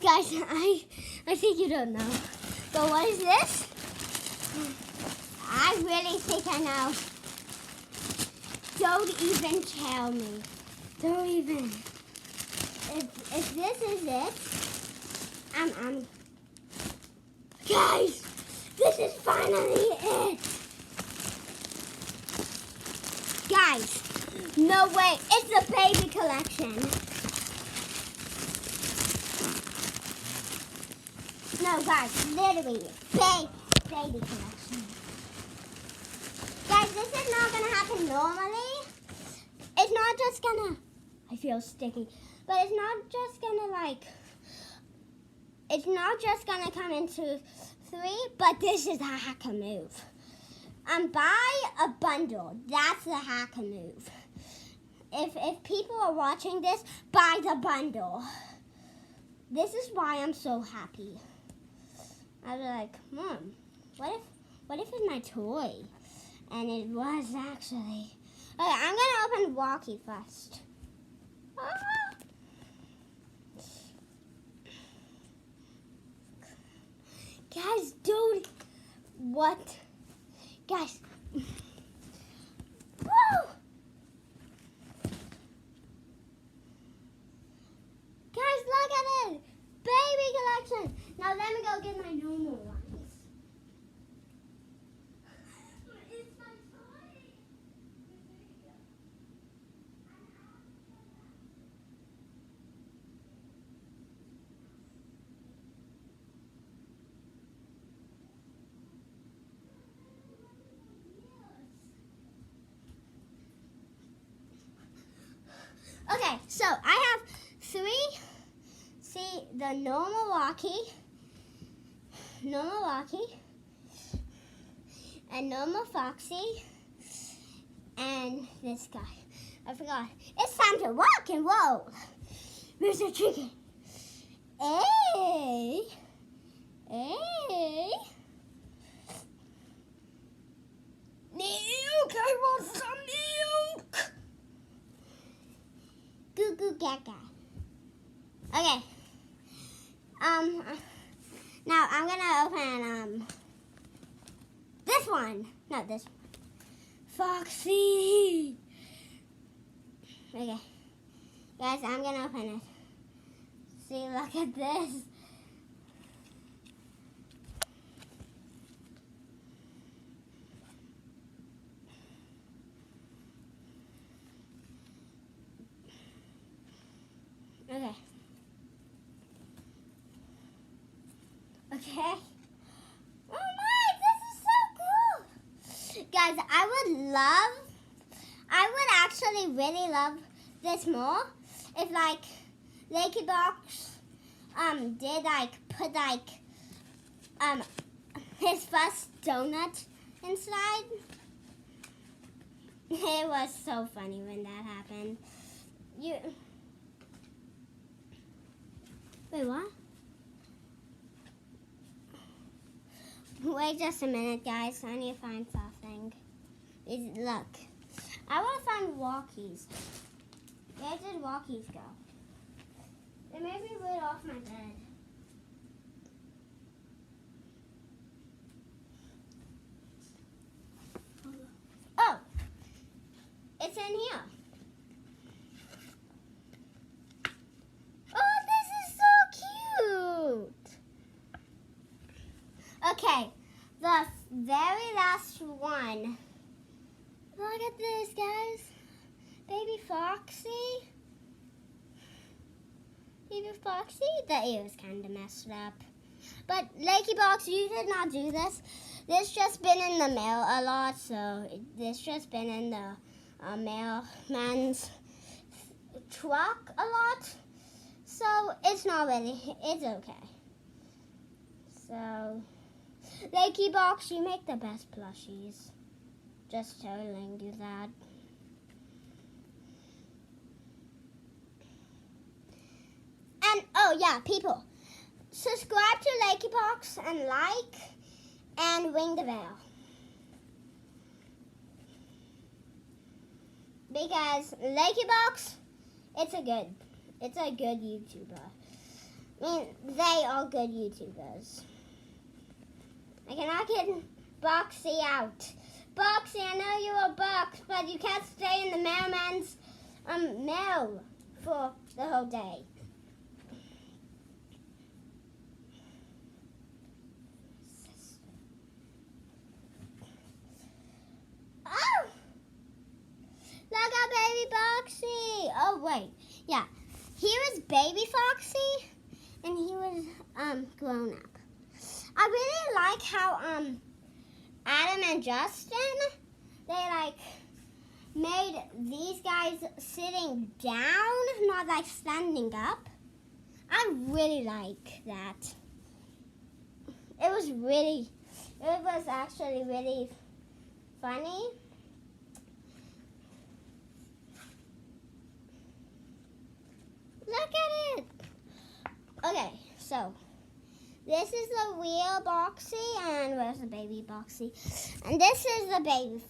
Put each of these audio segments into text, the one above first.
Guys, I think you don't know. But what is this? I really think I know. Don't even tell me. Don't even. If this is it, I'm guys, this is finally it. Guys, no way, it's the baby collection. No, guys, literally, baby collection. Guys, this is not gonna happen normally. It's not just gonna, I feel sticky, but it's not just gonna it's not just gonna come into 3, but this is a hacker move. Buy a bundle, that's the hacker move. If people are watching this, buy the bundle. This is why I'm so happy. I was like, Mom, what if it's my toy? And it was actually. Okay, I'm gonna open Walkie first. Ah. Guys, dude, what? Guys. Woo! Guys, look at it! Baby collection! Now let me go get my normal ones. It's my toy! Okay, so I have 3. See, the normal Walkie, and normal Foxy, and this guy. I forgot. It's time to rock and roll. Where's the chicken? Hey. Milk, I want some milk. Goo goo gaga. Okay. Now I'm gonna open this one. Not this one. Foxy. Okay. Guys, I'm gonna open it. See, look at this. Okay. Okay. Oh my, this is so cool. Guys, I would actually really love this more if Lankybox did put his first donut inside. It was so funny when that happened. Wait, what? Wait just a minute, guys. I need to find something. Look. I want to find walkies. Where did walkies go? They made me right off my bed. Oh! It's in here. Okay, the very last one. Look at this, guys. Baby Foxy. Baby Foxy. The ear is kind of messed up. But Lankybox, you did not do this. This just been in the mail a lot, so this just been in the mailman's truck a lot. So it's not really, it's okay. So, Lankybox, you make the best plushies. Just telling you that. And, oh yeah, people, subscribe to Lankybox and like and ring the bell. Because Lankybox, it's a good YouTuber. I mean, they are good YouTubers. I cannot get Boxy out. Boxy, I know you're a box, but you can't stay in the mailman's mail for the whole day. Oh! Look at baby Boxy. Oh, wait. Yeah. Here is baby Foxy, and he was grown up. I really like how Adam and Justin, they like made these guys sitting down, not like standing up. I really like that. It was actually really funny. Look at it. Okay, so this is the real Boxy, and where's the baby Boxy? And this is the baby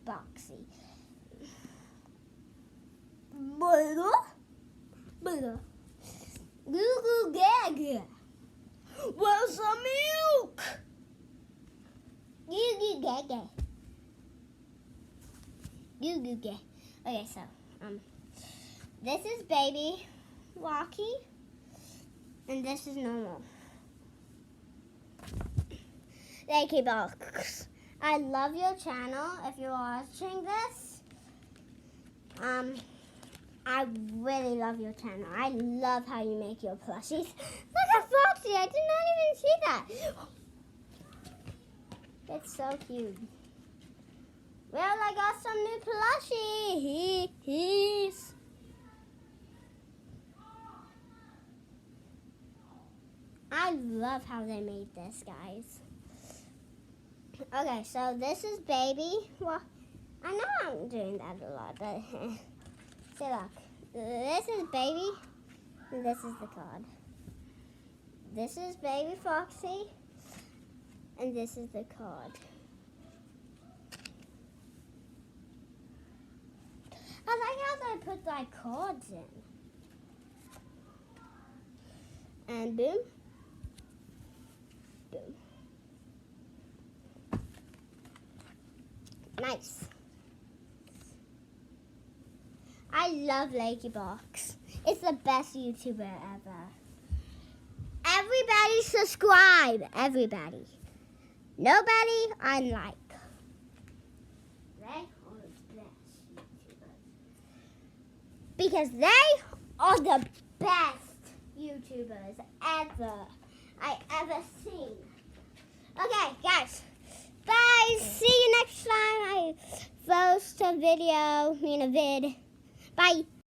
Boxy. Goo goo gaga. Where's the milk? Goo goo gaga. Goo goo gaga. Okay, so this is baby Rocky, and this is normal. Lankybox. I love your channel. If you're watching this, I really love your channel. I love how you make your plushies. Look at Foxy. I did not even see that. It's so cute. Well, I got some new plushies. I love how they made this, guys. Okay, so this is baby. Well, I know I'm doing that a lot, but see, look. This is baby, and this is the card. This is baby Foxy, and this is the card. I like how they put like cards in. And boom. Boom. Nice. I love Lankybox. It's the best YouTuber ever. Everybody subscribe. Everybody. Nobody unlike. They are the best YouTubers. Because they are the best YouTubers I ever seen. Okay, guys. Bye. See you next time I post a video, vid. Bye.